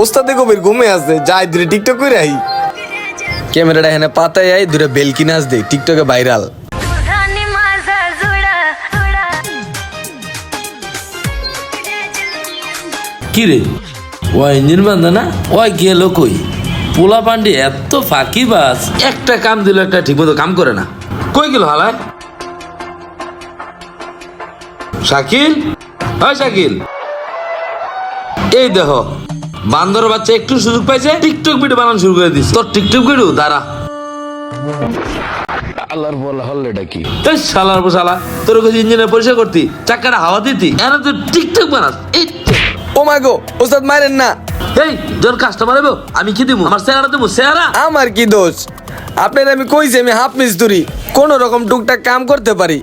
ওস্তাদে কবির ঘুমে আছে, যাই দূরে টিকটক করে আই। ক্যামেরাটা এখানে পাতায় আই, দূরে বেলকি নাচ দে, টিকটকে ভাইরাল। কি রে ও ইঞ্জিন বান্ধা না ওই গেল কই? পোলা পান্ডি এত ফাঁকিবাজ, একটা কাম দিল একটা ঠিক মতো কাম করে না। কই গেল হালায়? শাকিল, হয় শাকিল, এই দেখো বান্দর বাচ্চা একটু সুযোগ পাইছে, টিকটক ভিডিও বানানো শুরু করে দিস। তোর টিকটক ভিডিও দাঁড়া। আল্লাহর বলা হল্লেটা কি? এই শালার শালা, তোর কাছে ইঞ্জিনের পরিষ্কার করতি, চাক্কাটা হাওয়া দিতি, এনে তুই টিকটক বানাস। এই ও মা গো, ওস্তাদ মারেন না। এই যখন কাস্টমার হবে আমি কি দিব? আমার চেহারা দেবো? চেহারা আমার কি দোষ? আপনার আমি কইছি আমি হাফ মিস্তুরি, কোন রকম টুকটাক কাম করতে পারি।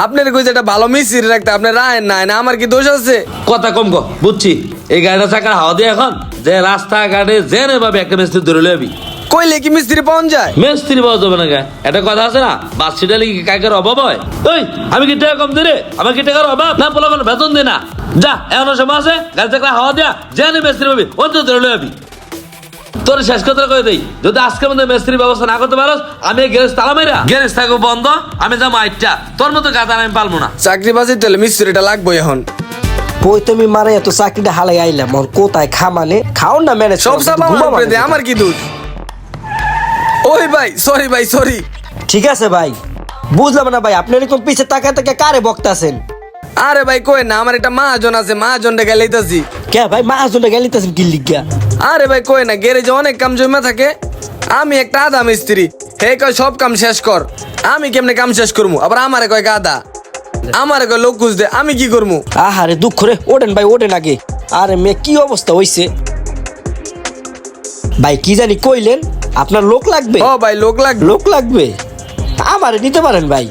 আপনার কইছে একটা ভালো মিস্ত্রি রাখতে, আপনার রায়ের না, আমার কি দোষ আছে? কথা কম গো, বুঝছি। এই গাড়িটা চাকার হাওয়া দিয়ে এখন যে রাস্তাঘাটে জেনে ভাবে একটা মিস্ত্রি ধরে লবি। কইলে কি মিস্ত্রি পাওয়া যায়? মিস্ত্রি পাওয়া যাবে না। একটা কথা আছে না, বাস সিটা লিখে কাকের অভাব হয়। ওই আমি কি টাকা কম দিই রে? আমার কি টাকার অভাব? না বলা মানে বেতন দে না। যা এমন সময় আছে গাড়ি চাকা হাওয়া দেয়া জেনে মিস্ত্রি পাবি, অন্তত ধরে লবি। তোর শেষ কথা কয়ে দেই, যদি আজকের মধ্যে মিস্ত্রির ব্যবস্থা না করতে পারো, আমি গ্যারেজ তালা মেরা, গ্যারেজ থাকবো বন্ধ, আমি যাবো আইটা। তোর মতো গাদা আমি পারবো না। চাকরি বাজি তাহলে মিস্ত্রিটা লাগবো এখন। কই তুমি মারে এত চাকরিটা হালাই আইলাম, আর কোথায় খামালে খাও না ম্যানেজ সব সাবা আমার কি দোষ? ওই ভাই সরি, ভাই সরি। ঠিক আছে ভাই, বুঝলাম না ভাই, আপনি এরকম পিছে তাকায় তাকায় কারে বকতাছেন? আরে ভাই কই না, আমার একটা মাহাজন আছে, মাহাজনটা গেলেইতাছি। কে ভাই মাহাজনটা গেলিতেছেন কি লিগা? আরে ভাই কই না, গ্যারেজে অনেক কাম জমা থাকে, আমি একটা আধা মিস্ত্রি। হে কয় সব কাম শেষ কর, আমি কেমনে কাম শেষ করবো? আবার আমারে কয় গাদা, আমারে কয় লোক খুঁজ দে, আমি কি করবো? আহারে দুঃখ রে, ওঠেন ভাই ওঠেন আগে। আরে মেয়ে কি অবস্থা হইছে ভাই? কি জানি কইলেন আপনার লোক লাগবে? ও ভাই লোক লাগবে। লোক লাগবে, আমারে নিতে পারেন ভাই।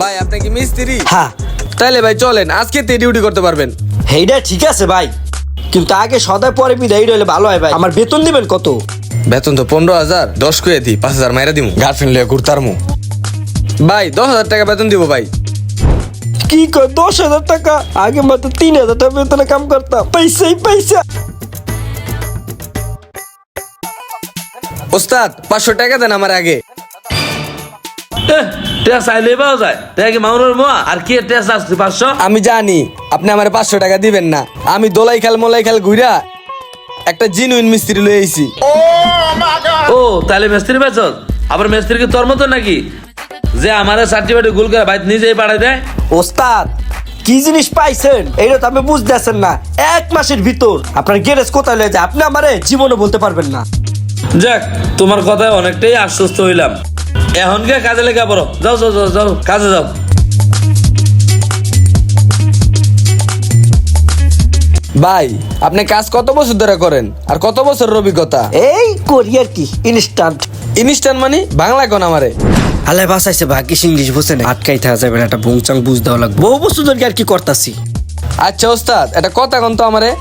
ভাই আপনি কি মিস্ত্রি? হ্যাঁ। তাইলে ভাই চলেন, আজকে তে ডিউটি করতে পারবেন। হেইডা ঠিক আছে ভাই, কিন্তু আগে সদায় পরে বিদায় হইলে ভালো হয় ভাই। আমার বেতন দিবেন কত? বেতন তো 15,000, 10 করে দি, 5,000 মাইরা দিমু, গার্লফ্রেন্ড লিয়ে ঘুরতারমু। ভাই 10,000 টাকা বেতন দিব ভাই। কি কয় 10,000 টাকা? আগে মাত্র 3,000 টাকা বেতনে কাম করতাম, পয়সাই পয়সা। ওস্তাদ 500 টাকা দেন আমার আগে। টেস চাইলে পাওয়া যায়, দেখি মাউরের মোয়া আর কি টেস আসছে 500। আমি জানি আপনি আমার 500 টাকা দিবেন না, আমি দোলাই খাল মোলাই খাল ঘুরা একটা জিনুইন মিস্ত্রি লয়ে আইছি। ও তাহলে মিস্ত্রি বেচস? আবার মিস্ত্রি কি তোর মতো নাকি যে আমার সার্টিফিকেট গুল করে ভাই নিজেই পাঠাই দেয়? ওস্তাদ কি জিনিস পাইছেন এইটা তো আমি বুঝতেছেন না। 1 মাসের ভিতর আপনার গ্যারেজ কোথায় লয়ে যায় আপনি আমারে জীবনে বলতে পারবেন না। যাক, তোমার কথায় অনেকটাই আশ্বস্ত হইলাম। এখন কে কাজে লেগে পড়ো, যাও যাও যাও যাও, কাজে যাও। ভাই আপনি কাজ কত বছর ধরে করেন, আর কত বছরের অভিজ্ঞতা? এই করি আর কি, ইনস্ট্যান্ট। ইনস্ট্যান্ট মানে বাংলা কোন আমারে? আল্লাহ বাসাইছে ভাগ্যিস ইংলিশ বুঝছে না, আটকাই থাকা যাবে না, একটা বংচাং বুঝ দেওয়া লাগবে। বহু বছর ধরে আর কি করতাছি। আচ্ছা ওস্তাদ একটা কথা কোন তো আমারে,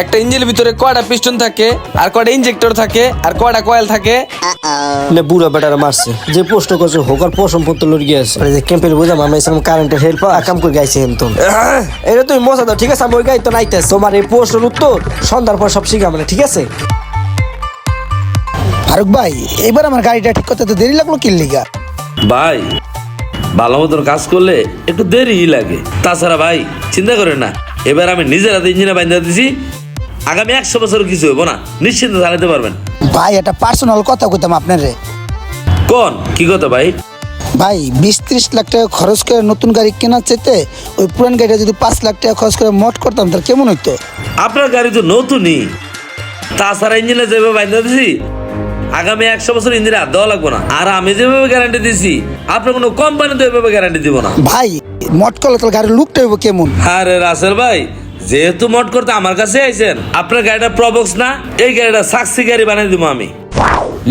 একটা ইঞ্জিনের ভিতরে কয়টা পিস্টন থাকে, আর কয়টা ইনজেক্টর থাকে, আর কয়টা কয়েল থাকে? না বুড়া বেটারা মারছে যে প্রশ্ন করছে হোকার পশম পত্র লড় গিয়েছে যে ক্যাম্পের বুঝা মামা ইসলাম কারেন্টের হেল্প কাম করে গাইছে হেমতন। এটা তুমি মজা দাও ঠিক আছে, আমি ওই গাই তো নাইতে তোমার এই প্রশ্নের উত্তর সন্ধ্যার পর সব শিখা মানে ঠিক আছে। ফারুক ভাই এবার আমার গাড়িটা ঠিক করতে তো দেরি লাগলো কি লিগা? ভাই ভালো মতন কাজ করলে একটু দেরি লাগে। তাছাড়া ভাই চিন্তা করেন না, এবার আমি নিজের হাতে ইঞ্জিনে বাইন্ধা দিছি, আগামী 100 বছর কিছু হইব না, নিশ্চিন্তে চালাতে পারবেন। ভাই একটা পার্সোনাল কথা কইতাম আপনারে। কোন কি কথা ভাই? ভাই 20-30 লাখ টাকা খরচ করে নতুন গাড়ি কেনার চাইতে ওই পুরান গাড়িটা যদি 5 লাখ টাকা খরচ করে মট করতাম তাহলে কেমন হইতো? আপনার গাড়ি তো নতুনই, তাছাড়া ইঞ্জিনে যেভাবে বাইন্ধা দিছি আগামী 100 বছর ইঞ্জিনে হাত দেওয়া লাগবো না। আর আমি যেভাবে গ্যারান্টি দিছি আপনার কোনো কোম্পানি তো এভাবে গ্যারান্টি দিব না। ভাই মট করলে তাহলে গাড়ির লুকটা হইব কেমন? আরে রাসেল ভাই, যেহেতু মট করতে আমার কাছে আইছেন, আপনার গাড়িটা প্রবক্স না, এই গাড়িটা সাক্সি গাড়ি বানিয়ে দিব আমি।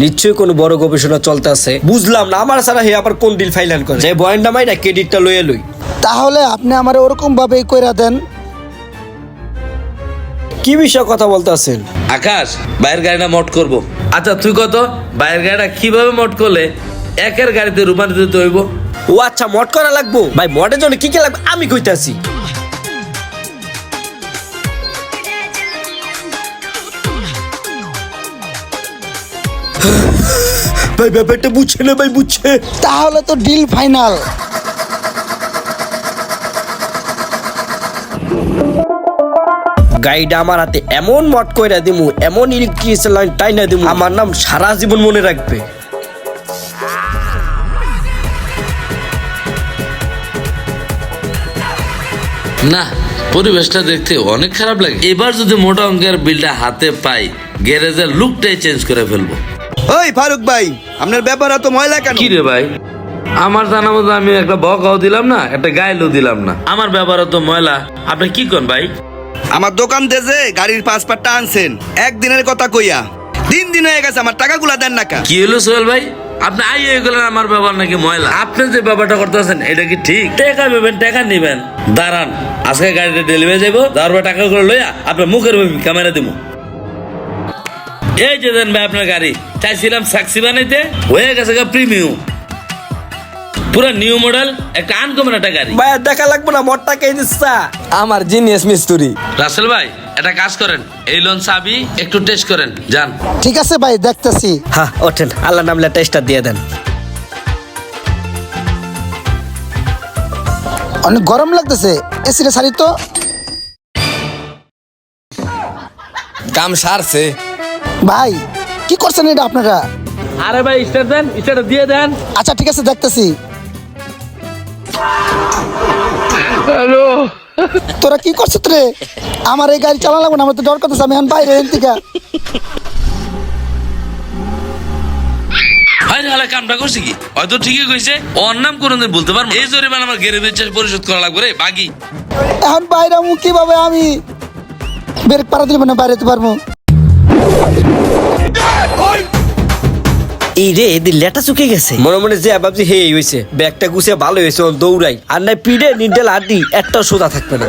নিশ্চয়ই কোনো বড় গবেষণা চলতে আছে, বুঝলাম না আমার সারা হে আবার কোন ডিল ফাইনাল করে যে বয়েন্ডা মাইরা ক্রেডিটটা লইয়া লই। তাহলে আপনি আমারে ওরকম ভাবে কইরা দেন। কি বিষয়ে কথা বলতে আছেন? আকাশ বাইরের গাড়িটা মট করব। আচ্ছা তুই কত বাইরের গাড়িটা কিভাবে মট করলে একের গাড়িতে রূপান্তরিত হইব? ও আচ্ছা মট করা লাগবো ভাই, মটের জন্য কি কি লাগবে আমি কইতাছি। ভাই ব্যাপারটা বুঝছে না ভাই, বুঝছে। তাহলে তো ডিল ফাইনাল। গাইডা আমার হাতে এমন মট কইরা দিমু, এমন ইলেকট্রিসিটি লাইন টাইনা দিমু, আমার নাম সারা জীবন মনে রাখবে। না, পরিবেশটা দেখতে অনেক খারাপ লাগে। এবার যদি মোটা অঙ্কের বিলটা হাতে পাই, গ্যারেজের লুকটাই চেঞ্জ করে ফেলবো। ওই ফারুক ভাই, আপনার ব্যাপার এত ময়লা কেন? কি রে ভাই, আমার জানা মতো আমি একটা বকাও দিলাম না, একটা গাইলও দিলাম না, আমার ব্যাপার তো ময়লা। আপনি কি করেন ভাই? আমার দোকান থেকে গাড়ির পাসপোর্টটা আনছেন, একদিনের কথা কইয়া 3 দিন হয়ে গেছে, আমার টাকাগুলা দেন না কা? কি হলো সোহেল ভাই, আপনি আইয়ে গেলেন আমার ব্যাপার নাকি ময়লা? আপনি যে ব্যাপারটা করতেছেন এটা কি ঠিক? টাকা নেবেন, টাকা নিবেন, দাঁড়ান আজকে গাড়িটা ডেলিভারি যাবো, তারপর টাকা করে লইয়া আপনার মুখের ক্যামেরা দিব। এই যে দেন ভাই আপনার গাড়ি, চাইছিলাম সাক্সি বানাইতে, হয়ে গেছে প্রিমিয়াম, পুরো নিউ মডেল, একটা আনকমন একটা গাড়ি। ভাই দেখা লাগবে না, মটটা কে দিচ্ছা? আমার জিনিয়াস মিস্ত্রি। রাসেল ভাই একটা কাজ করেন, এই লোন চাবি একটু টেস্ট করেন, যান। ঠিক আছে ভাই, দেখতেছি। হ্যাঁ ওঠেন, আল্লাহ নামলে টেস্টটা দিয়ে দেন। অনেক গরম লাগতেছে, এসিটা সারি তো। কাম সারছে। ভাই কি করছেন এটা আপনারা? আরে ভাই স্টার্ট দেন, স্টার্ট দিয়ে দেন। আচ্ছা ঠিক আছে, দেখতেছি। তোরা কি করছিস রে? আমার এই গাড়ি চালা লাগবে না, আমার তো ডর করতেছে, আমি এখন বাইরে এখান থেকে। হালে কামটা করছি কি, হয়তো ঠিকই কইছে, ওর নাম কোনদিন বলতে পারবো না। এই জরিমানা আমার গ্যারেজের চার্জ পরিশোধ করা লাগবে রে বাকি। এখন বাইরে আমি কিভাবে, আমি ব্রেক পাড়া দিলে মানে বাইরে যেতে পারবো? এই রে, এদের লেটা চুকে গেছে। মনে মনে যে ভাবছি হে হয়েছে, ব্যাগটা গুছিয়ে ভালো হয়েছে, দৌড়াই আর নাই পিঠে নিডেল হাড্ডি একটাও সোজা থাকবে না।